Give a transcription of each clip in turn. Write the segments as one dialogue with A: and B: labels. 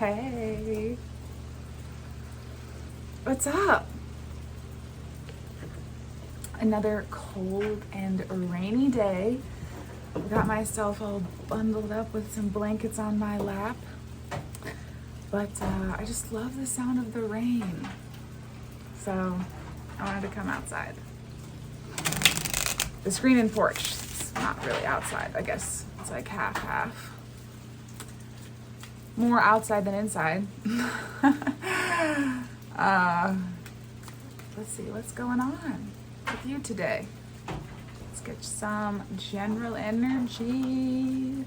A: Hey, what's up? Another cold and rainy day. Got myself all bundled up with some blankets on my lap. But I just love the sound of the rain. So I wanted to come outside. The screen and porch, it's not really outside. I guess it's like half. More outside than inside. Let's see what's going on with you today. Let's get some general energy.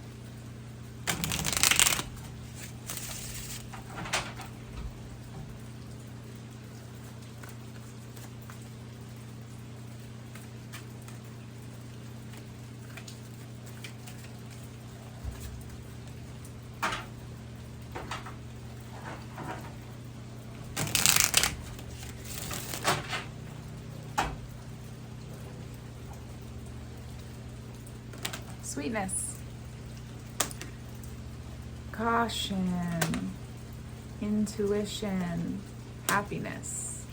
A: Sweetness, caution, intuition, happiness.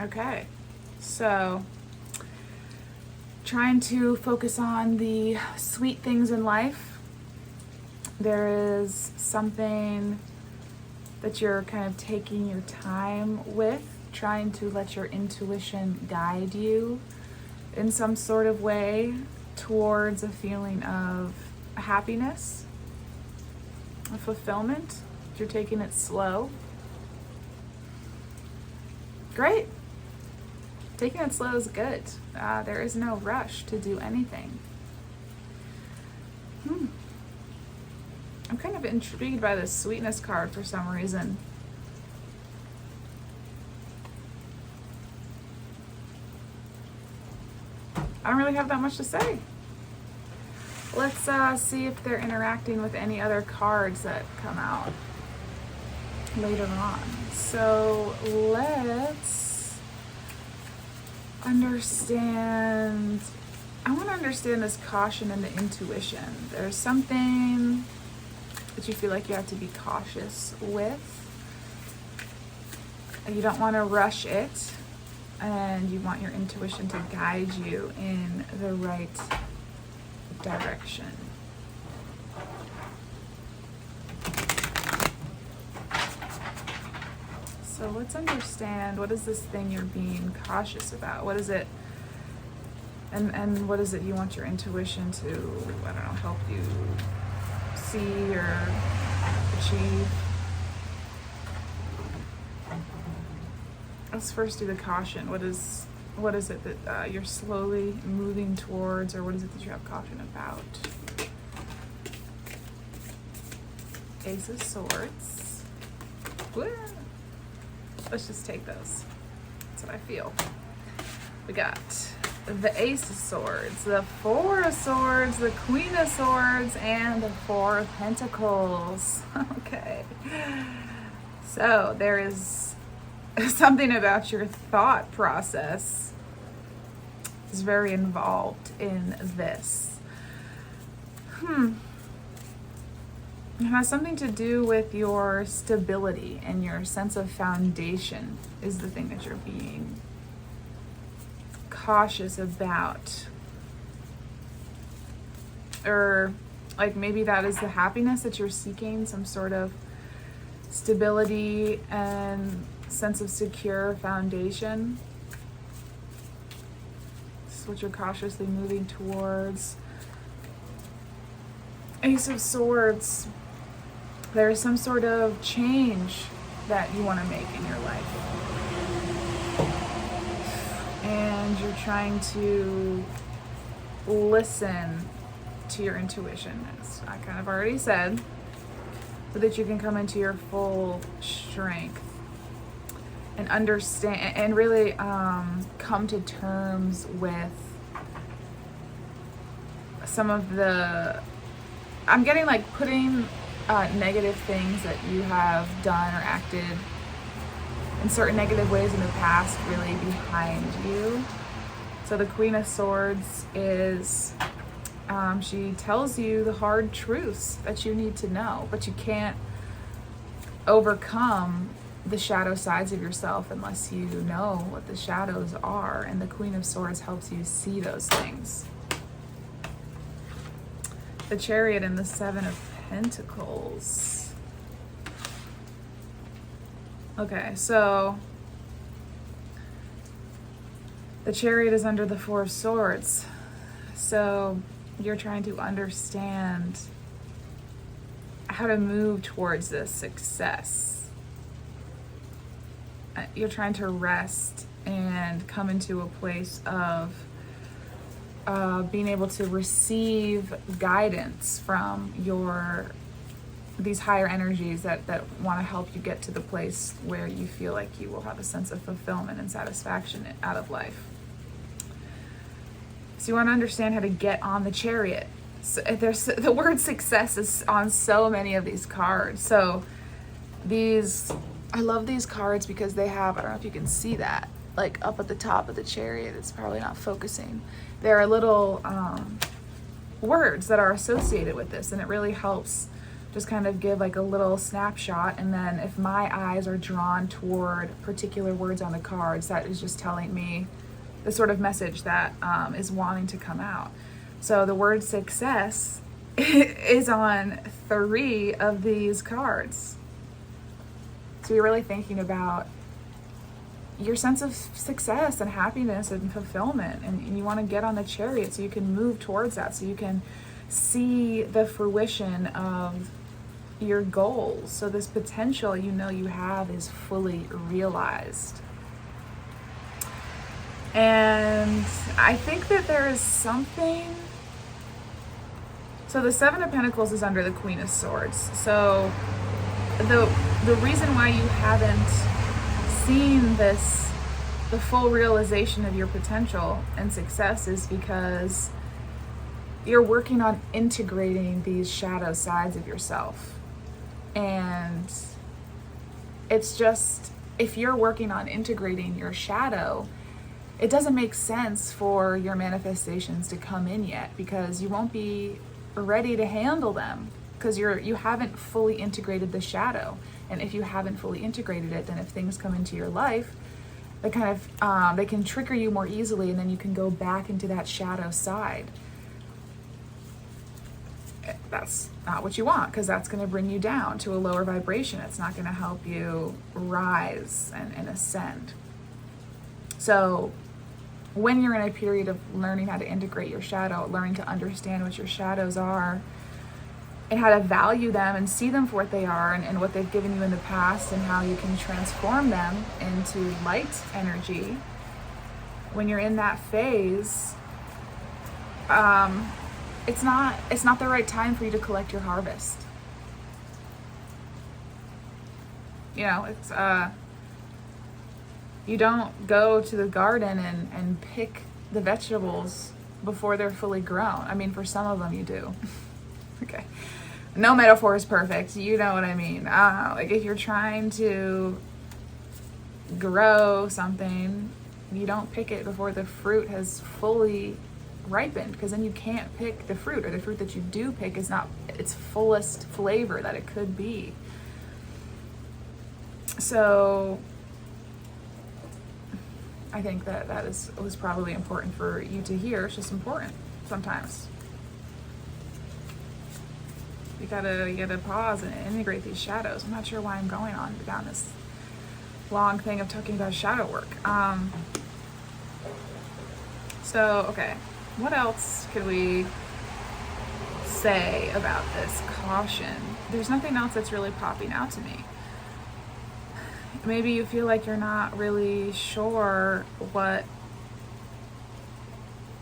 A: Okay, so trying to focus on the sweet things in life. There is something that you're kind of taking your time with, trying to let your intuition guide you in some sort of way towards a feeling of happiness, a fulfillment. You're taking it slow. Great. Taking it slow is good. There is no rush to do anything. I'm kind of intrigued by this sweetness card for some reason. I don't really have that much to say. Let's see if they're interacting with any other cards that come out later on. So let's understand. I want to understand this caution and the intuition. There's something that you feel like you have to be cautious with. You don't want to rush it. And you want your intuition to guide you in the right direction. So let's understand, what is this thing you're being cautious about? What is it, and what is it you want your intuition to, I don't know, help you see or achieve? Let's first do the caution. What is it that you're slowly moving towards, or what is it that you have caution about? Ace of Swords. Woo. Let's just take those. That's what I feel. We got the Ace of Swords, the Four of Swords, the Queen of Swords, and the Four of Pentacles. Okay. So there is something about your thought process is very involved in this. It has something to do with your stability and your sense of foundation is the thing that you're being cautious about. Or like maybe that is the happiness that you're seeking, some sort of stability and sense of secure foundation. This is what you're cautiously moving towards. Ace of Swords. There's some sort of change that you want to make in your life. And you're trying to listen to your intuition, as I kind of already said, so that you can come into your full strength and understand and really come to terms with some of the, I'm getting like putting negative things that you have done or acted in certain negative ways in the past really behind you. So the Queen of Swords is She tells you the hard truths that you need to know, but you can't overcome the shadow sides of yourself unless you know what the shadows are, and the Queen of Swords helps you see those things. The Chariot and the Seven of Pentacles. Okay, so the Chariot is under the Four of Swords. So you're trying to understand how to move towards this success. You're trying to rest and come into a place of being able to receive guidance from these higher energies that want to help you get to the place where you feel like you will have a sense of fulfillment and satisfaction out of life. So you want to understand how to get on the Chariot. So there's the word success is on so many of these cards. So I love these cards because they have, I don't know if you can see that, like up at the top of the Chariot, it's probably not focusing. There are little words that are associated with this, and it really helps just kind of give like a little snapshot. And then if my eyes are drawn toward particular words on the cards, that is just telling me the sort of message that is wanting to come out. So the word success is on 3 of these cards. So you're really thinking about your sense of success and happiness and fulfillment, and you want to get on the Chariot so you can move towards that, so you can see the fruition of your goals, so this potential you know you have is fully realized. And I think that there is something. So the Seven of Pentacles is under the Queen of Swords. So the reason why you haven't seen the full realization of your potential and success is because you're working on integrating these shadow sides of yourself. And it's just, if you're working on integrating your shadow, it doesn't make sense for your manifestations to come in yet, because you won't be ready to handle them because you haven't fully integrated the shadow. And if you haven't fully integrated it, then if things come into your life, they kind of they can trigger you more easily, and then you can go back into that shadow side. That's not what you want, because that's going to bring you down to a lower vibration. It's not going to help you rise and ascend. So when you're in a period of learning how to integrate your shadow, learning to understand what your shadows are and how to value them and see them for what they are, and what they've given you in the past, and how you can transform them into light energy, when you're in that phase, it's not the right time for you to collect your harvest. You know, it's you don't go to the garden and pick the vegetables before they're fully grown. I mean, for some of them you do. Okay. No metaphor is perfect. You know what I mean. Like if you're trying to grow something, you don't pick it before the fruit has fully ripened, because then you can't pick the fruit, or the fruit that you do pick is not its fullest flavor that it could be. So I think that was probably important for you to hear. It's just important sometimes. You gotta pause and integrate these shadows. I'm not sure why I'm going down this long thing of talking about shadow work. So, okay, what else could we say about this caution? There's nothing else that's really popping out to me. Maybe you feel like you're not really sure what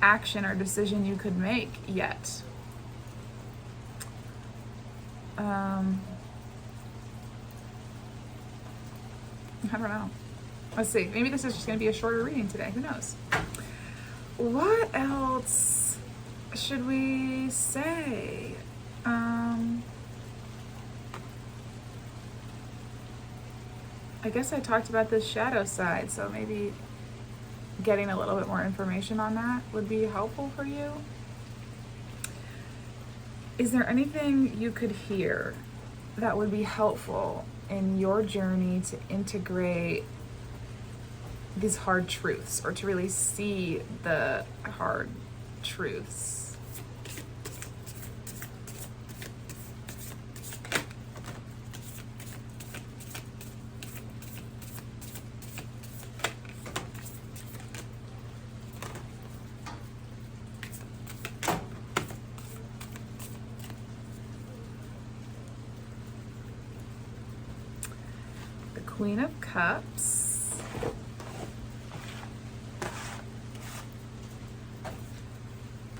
A: action or decision you could make yet. I don't know. Let's see. Maybe this is just going to be a shorter reading today. Who knows? What else should we say? I guess I talked about this shadow side, so maybe getting a little bit more information on that would be helpful for you. is there anything you could hear that would be helpful in your journey to integrate these hard truths, or to really see the hard truths? The Queen of Cups,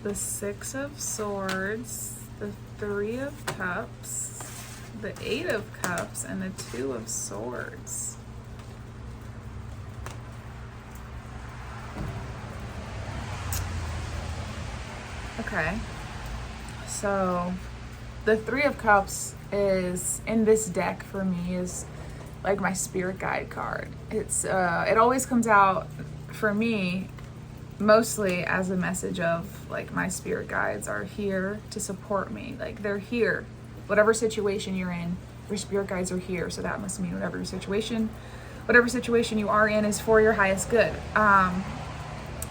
A: the Six of Swords, the Three of Cups, the Eight of Cups, and the Two of Swords. Okay, so the Three of Cups is, in this deck for me, is like my spirit guide card. It always comes out for me mostly as a message of like, my spirit guides are here to support me. Like, they're here. Whatever situation you're in, your spirit guides are here. So that must mean whatever situation you are in is for your highest good,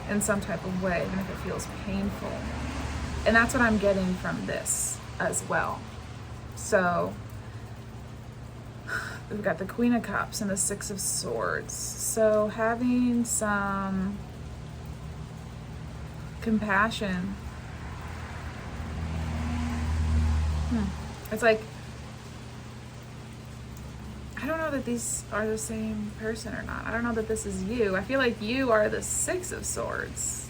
A: in some type of way, even if it feels painful. And that's what I'm getting from this as well. So we've got the Queen of Cups and the Six of Swords. So having some compassion. It's like, I don't know that these are the same person or not. I don't know that this is you. I feel like you are the Six of Swords.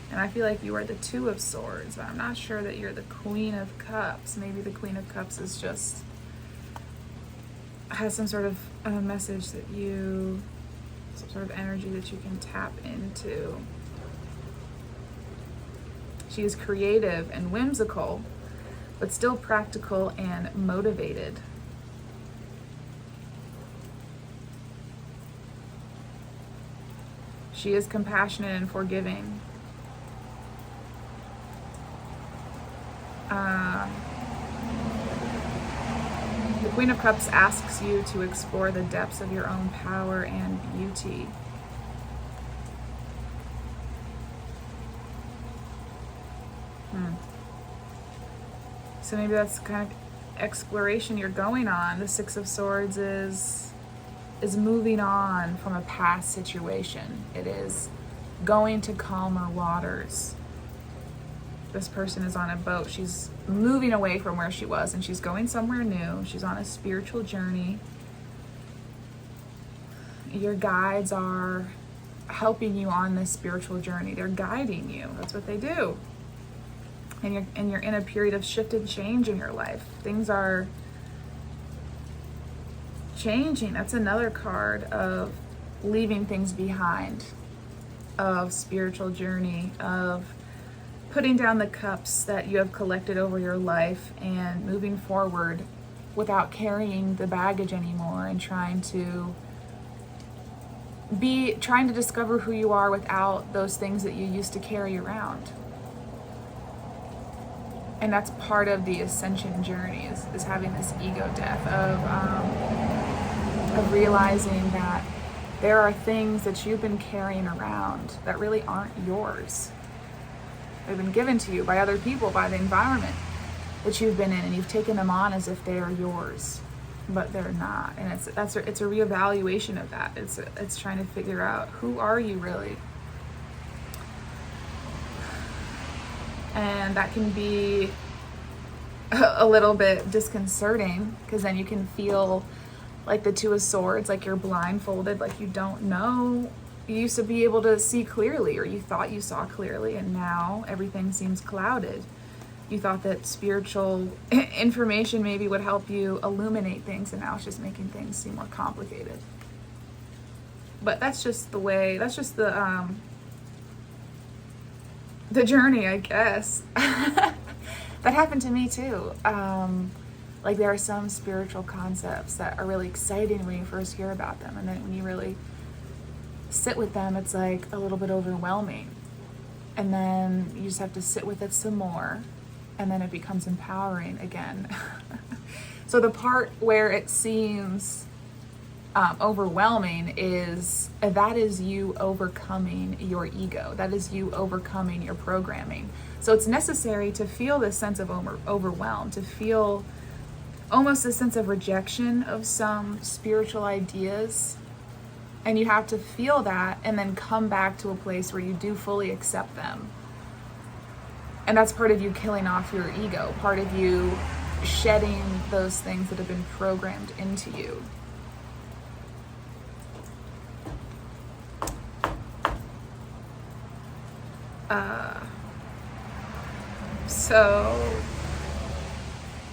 A: And I feel like you are the Two of Swords. But I'm not sure that you're the Queen of Cups. Maybe the Queen of Cups is just, has some sort of message that you, some sort of energy that you can tap into. She is creative and whimsical, but still practical and motivated. She is compassionate and forgiving. The Queen of Cups asks you to explore the depths of your own power and beauty. So maybe that's the kind of exploration you're going on. The Six of Swords is moving on from a past situation. It is going to calmer waters. This person is on a boat. She's moving away from where she was and she's going somewhere new. She's on a spiritual journey. Your guides are helping you on this spiritual journey. They're guiding you. That's what they do. And you're in a period of shift and change in your life. Things are changing. That's another card of leaving things behind, of spiritual journey, of putting down the cups that you have collected over your life and moving forward without carrying the baggage anymore, and trying to discover who you are without those things that you used to carry around. And that's part of the ascension journey, is having this ego death of realizing that there are things that you've been carrying around that really aren't yours. They've been given to you by other people, by the environment that you've been in, and you've taken them on as if they are yours, but they're not. And it's a reevaluation of that. It's trying to figure out, who are you really? And that can be a little bit disconcerting, because then you can feel like the Two of Swords, like you're blindfolded, like you don't know. You used to be able to see clearly, or you thought you saw clearly, and now everything seems clouded. You thought that spiritual information maybe would help you illuminate things, and now it's just making things seem more complicated. But that's just the way, that's just the journey, I guess. That happened to me too. Like, there are some spiritual concepts that are really exciting when you first hear about them, and then when you really sit with them, it's like a little bit overwhelming. And then you just have to sit with it some more and then it becomes empowering again. So the part where it seems overwhelming is that is you overcoming your ego. That is you overcoming your programming. So it's necessary to feel this sense of overwhelm, to feel almost a sense of rejection of some spiritual ideas. And you have to feel that and then come back to a place where you do fully accept them. And that's part of you killing off your ego, part of you shedding those things that have been programmed into you. So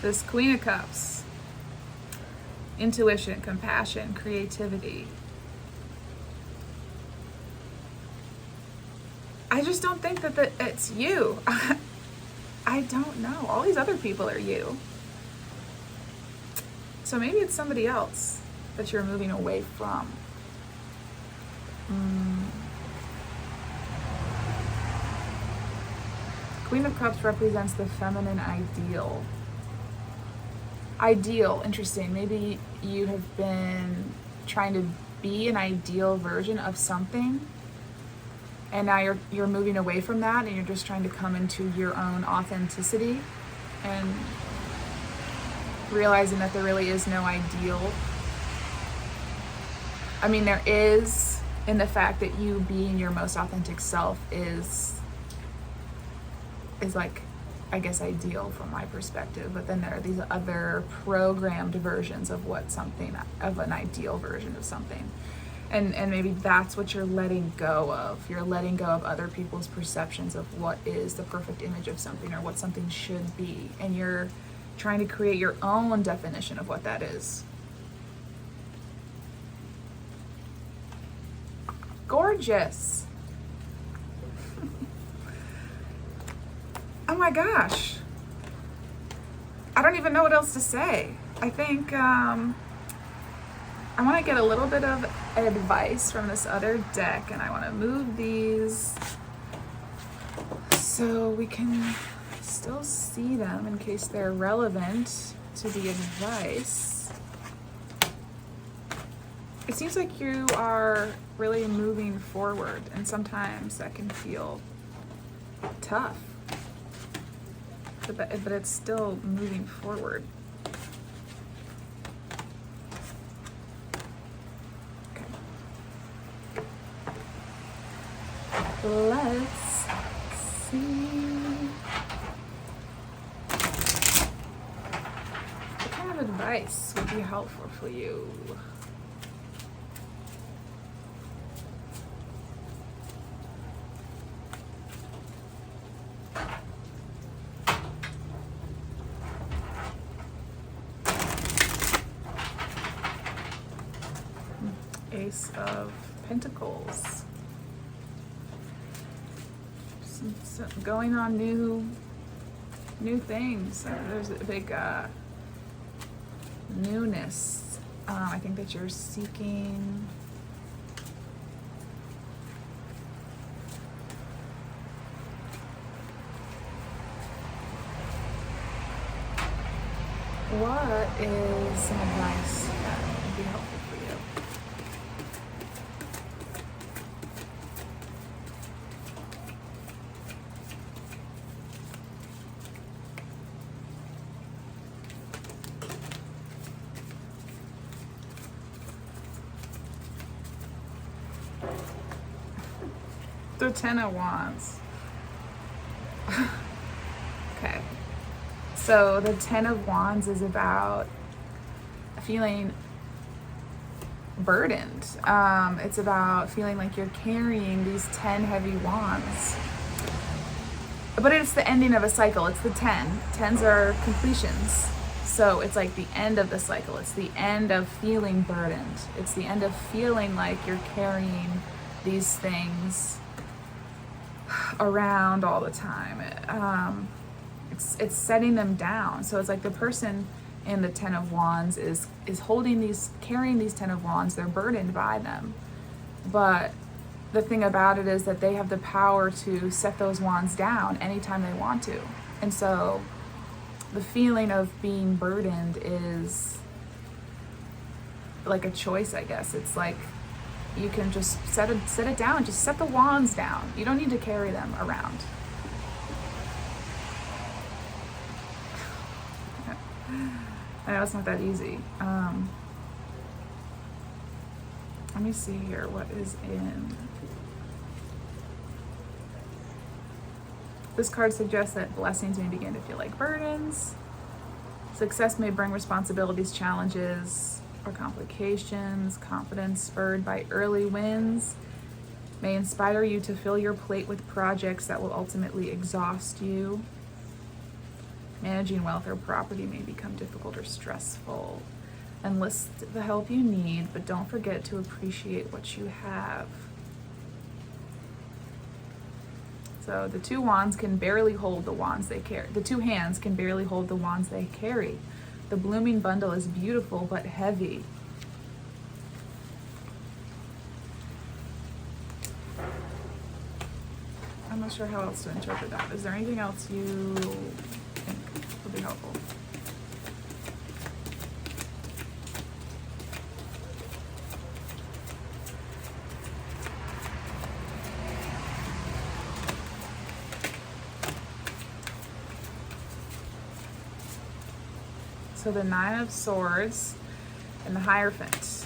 A: this Queen of Cups, intuition, compassion, creativity. I just don't think that it's you. I don't know. All these other people are you. So maybe it's somebody else that you're moving away from. Queen of Cups represents the feminine ideal. Ideal, interesting. Maybe you have been trying to be an ideal version of something, and now you're moving away from that, and you're just trying to come into your own authenticity and realizing that there really is no ideal. I mean, there is, in the fact that you being your most authentic self is like, I guess, ideal from my perspective. But then there are these other programmed versions of an ideal version of something. And maybe that's what you're letting go of. You're letting go of other people's perceptions of what is the perfect image of something or what something should be. And you're trying to create your own definition of what that is. Gorgeous. Oh my gosh. I don't even know what else to say. I think I want to get a little bit of advice from this other deck, and I want to move these so we can still see them in case they're relevant to the advice. It seems like you are really moving forward, and sometimes that can feel tough. But it's still moving forward. Okay. Let's see. What kind of advice would be helpful for you? Ace of Pentacles. Some going on new things. There's a big newness. I think that you're seeking what is some advice that would be helpful for you? The Ten of Wands. Okay. So the Ten of Wands is about feeling burdened. It's about feeling like you're carrying these 10 heavy wands. But it's the ending of a cycle. It's the 10. 10s are completions. So it's like the end of the cycle. It's the end of feeling burdened. It's the end of feeling like you're carrying these things around all the time. It's setting them down. So it's like the person in the Ten of Wands is carrying these 10 of Wands. They're burdened by them. But the thing about it is that they have the power to set those wands down anytime they want to. And so the feeling of being burdened is like a choice, I guess. It's like you can just set it down, just set the wands down. You don't need to carry them around. I know it's not that easy. Let me see here, what is in. This card suggests that blessings may begin to feel like burdens. Success may bring responsibilities, challenges, or complications. Confidence spurred by early wins may inspire you to fill your plate with projects that will ultimately exhaust you. Managing wealth or property may become difficult or stressful. Enlist the help you need, but don't forget to appreciate what you have. So the two wands can barely hold the wands they carry. The two hands can barely hold the wands they carry. The blooming bundle is beautiful but heavy. I'm not sure how else to interpret that. Is there anything else you think would be helpful? So the Nine of Swords and the Hierophant.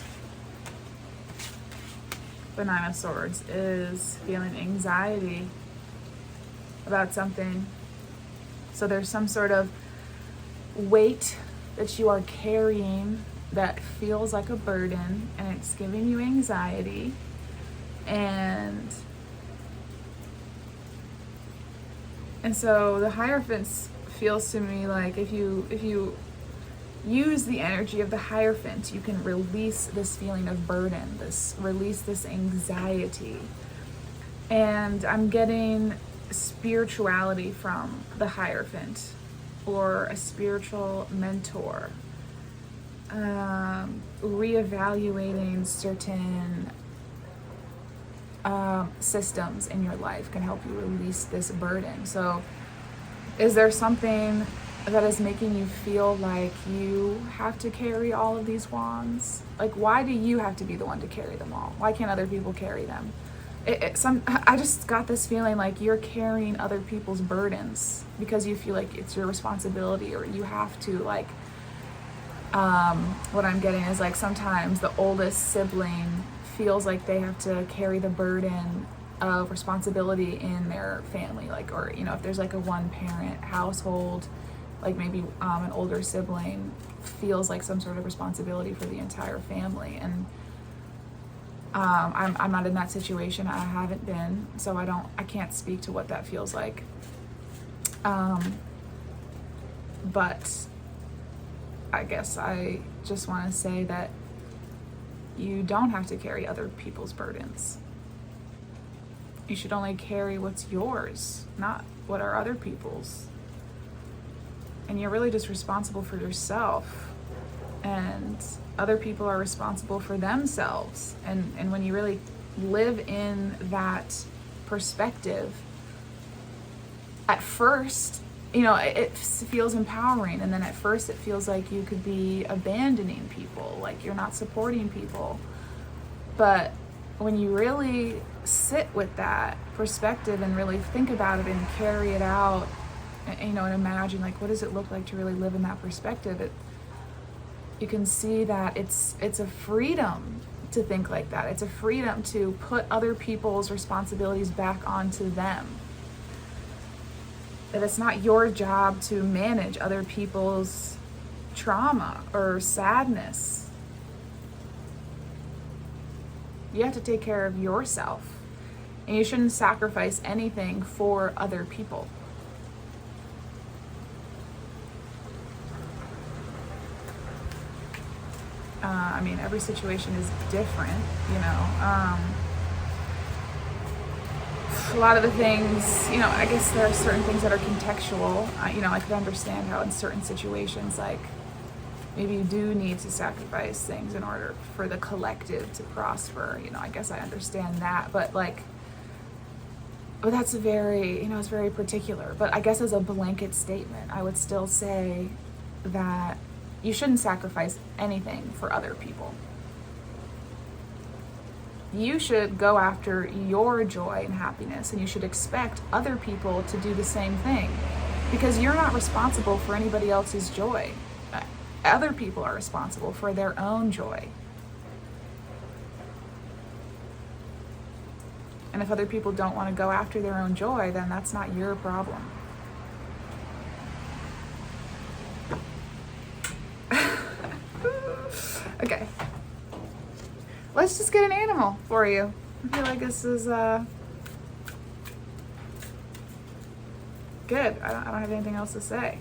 A: The Nine of Swords is feeling anxiety about something. So there's some sort of weight that you are carrying that feels like a burden, and it's giving you anxiety. And so the Hierophant feels to me like if you use the energy of the Hierophant, you can release this feeling of burden, release this anxiety. And I'm getting spirituality from the Hierophant, or a spiritual mentor. Reevaluating certain systems in your life can help you release this burden. So is there something that is making you feel like you have to carry all of these wands? Like, why do you have to be the one to carry them all? Why can't other people carry them? I just got this feeling like you're carrying other people's burdens because you feel like it's your responsibility, or you have to, like, what I'm getting is like sometimes the oldest sibling feels like they have to carry the burden of responsibility in their family, like, or, you know, if there's like a one parent household, like maybe an older sibling feels like some sort of responsibility for the entire family. And I'm not in that situation. I haven't been, so I can't speak to what that feels like. But I guess I just want to say that you don't have to carry other people's burdens. You should only carry what's yours, not what are other people's. And you're really just responsible for yourself, and other people are responsible for themselves. And when you really live in that perspective, at first, you know, it feels empowering, and then at first it feels like you could be abandoning people, like you're not supporting people. But when you really sit with that perspective and really think about it and carry it out, you know, and imagine, like, what does it look like to really live in that perspective? You can see that it's a freedom to think like that. It's a freedom to put other people's responsibilities back onto them. That it's not your job to manage other people's trauma or sadness. You have to take care of yourself, and you shouldn't sacrifice anything for other people. I mean, every situation is different, you know. A lot of the things, you know, I guess there are certain things that are contextual. You know, I could understand how in certain situations, like, maybe you do need to sacrifice things in order for the collective to prosper. You know, I guess I understand that. But, like, Oh, that's very, it's very particular. But I guess as a blanket statement, I would still say that you shouldn't sacrifice anything for other people. You should go after your joy and happiness, and you should expect other people to do the same thing, because you're not responsible for anybody else's joy. Other people are responsible for their own joy. And if other people don't want to go after their own joy, then that's not your problem. Okay. Let's just get an animal for you. I feel like this is good. I don't have anything else to say.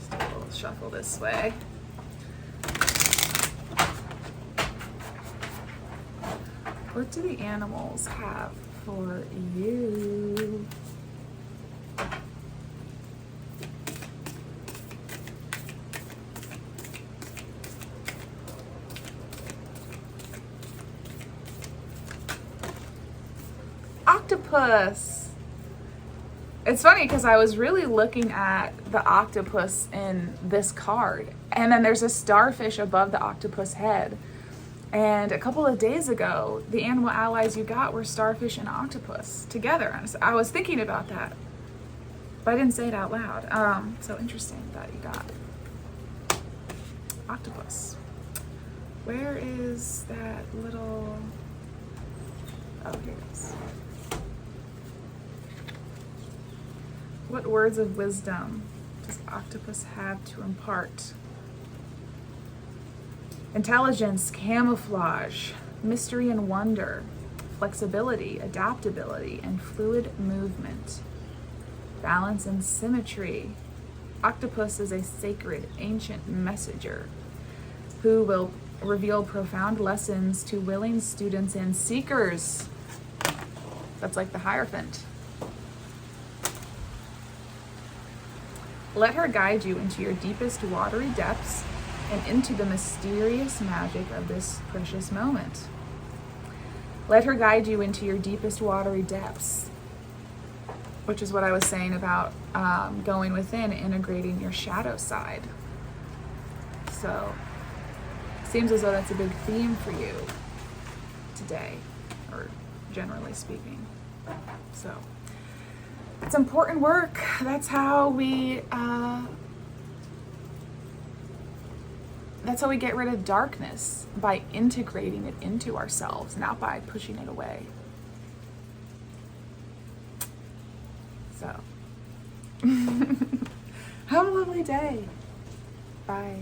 A: So we'll shuffle this way. What do the animals have for you? Octopus. It's funny because I was really looking at the octopus in this card, and then there's a starfish above the octopus head. And a couple of days ago, the animal allies you got were starfish and octopus together. And I was thinking about that, but I didn't say it out loud. So interesting that you got octopus. Where is that little... Oh, here it is. What words of wisdom does octopus have to impart? Intelligence, camouflage, mystery and wonder, flexibility, adaptability, and fluid movement, balance and symmetry. Octopus is a sacred, ancient messenger who will reveal profound lessons to willing students and seekers. That's like the Hierophant. Let her guide you into your deepest watery depths and into the mysterious magic of this precious moment. Let her guide you into your deepest watery depths, which is what I was saying about going within, integrating your shadow side. So, seems as though that's a big theme for you today, or generally speaking. So, it's important work. That's how we get rid of darkness, by integrating it into ourselves, not by pushing it away. So, have a lovely day. Bye.